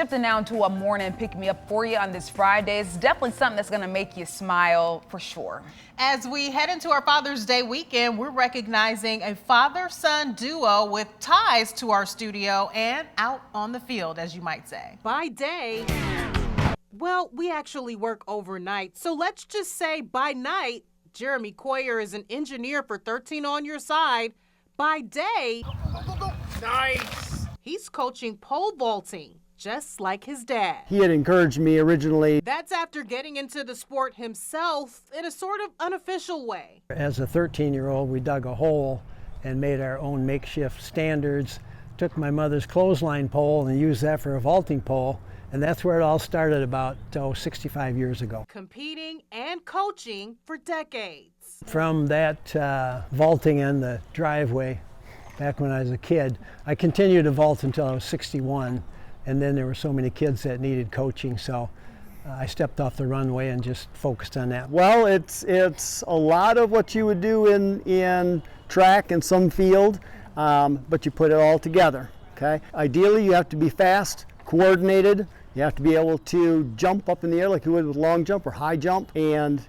shifting now into a morning pick-me-up for you on this Friday. It's definitely something that's going to make you smile for sure. As we head into our Father's Day weekend, we're recognizing a father-son duo with ties to our studio and out on the field, as you might say. By day, well, we actually work overnight. So let's just say by night, Jeremy Kooyer is an engineer for 13 on Your Side. By day, Nice! he's coaching pole vaulting, just like his dad. He had encouraged me originally. That's after getting into the sport himself in a sort of unofficial way. As a 13-year-old, we dug a hole and made our own makeshift standards, took my mother's clothesline pole and used that for a vaulting pole, and that's where it all started about 65 years ago. Competing and coaching for decades. From that vaulting in the driveway back when I was a kid, I continued to vault until I was 61, and then there were so many kids that needed coaching, so I stepped off the runway and just focused on that. Well, it's a lot of what you would do in track and some field, but you put it all together, okay? Ideally, you have to be fast, coordinated. You have to be able to jump up in the air like you would with long jump or high jump, and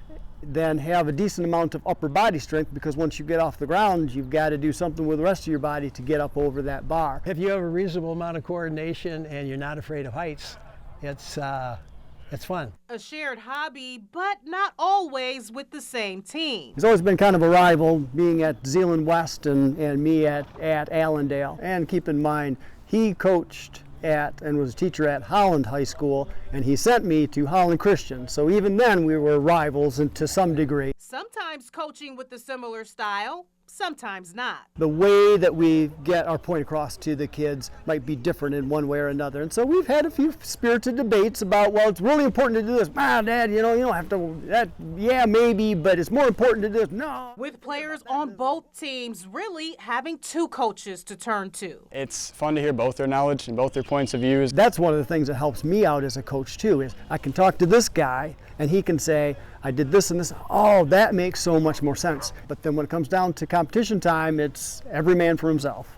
then have a decent amount of upper body strength, because once you get off the ground, you've got to do something with the rest of your body to get up over that bar. If you have a reasonable amount of coordination and you're not afraid of heights, it's fun. A shared hobby, but not always with the same team. He's always been kind of a rival, being at Zeeland West and me at Allendale. And keep in mind, he coached at and was a teacher at Holland High School, and he sent me to Holland Christian. So even then we were rivals, and to some degree. Sometimes coaching with a similar style, sometimes not. The way that we get our point across to the kids might be different in one way or another. And so we've had a few spirited debates about, well, it's really important to do this. Dad, you don't have to, yeah, maybe, but it's more important to do this. No. With players on both teams really having two coaches to turn to. It's fun to hear both their knowledge and both their points of views. That's one of the things that helps me out as a coach too, is I can talk to this guy and he can say, I did this and this. Oh, that makes so much more sense. But then when it comes down to competition time, it's every man for himself.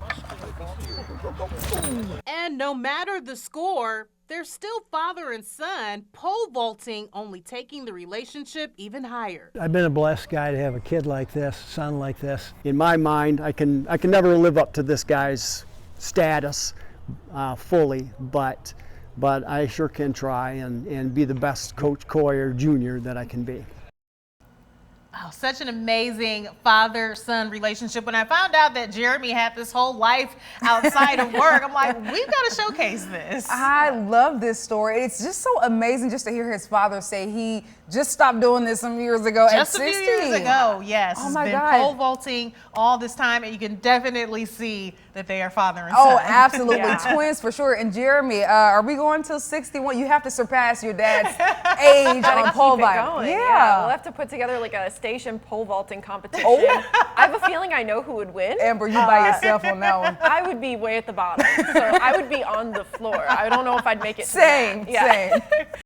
And no matter the score, they're still father and son, pole vaulting only taking the relationship even higher. I've been a blessed guy to have a kid like this, son like this. In my mind, I can never live up to this guy's status fully, but I sure can try and be the best Coach Kooyer Jr. that I can be. Oh, such an amazing father-son relationship. When I found out that Jeremy had this whole life outside of work, I'm like, we've got to showcase this. I love this story. It's just so amazing just to hear his father say he just stopped doing this some years ago at 60. Just a few years ago, yes. Oh my He's been God. pole vaulting all this time, and you can definitely see that they are father and Oh, son. absolutely. Yeah. Twins for sure. And Jeremy, are we going till 61? You have to surpass your dad's age on pole vault. Yeah, we'll have to put together like a station pole vaulting competition. Oh. I have a feeling I know who would win. Amber, you by yourself on that one. I would be way at the bottom, so I would be on the floor. I don't know if I'd make it. to Same, that. Yeah. same.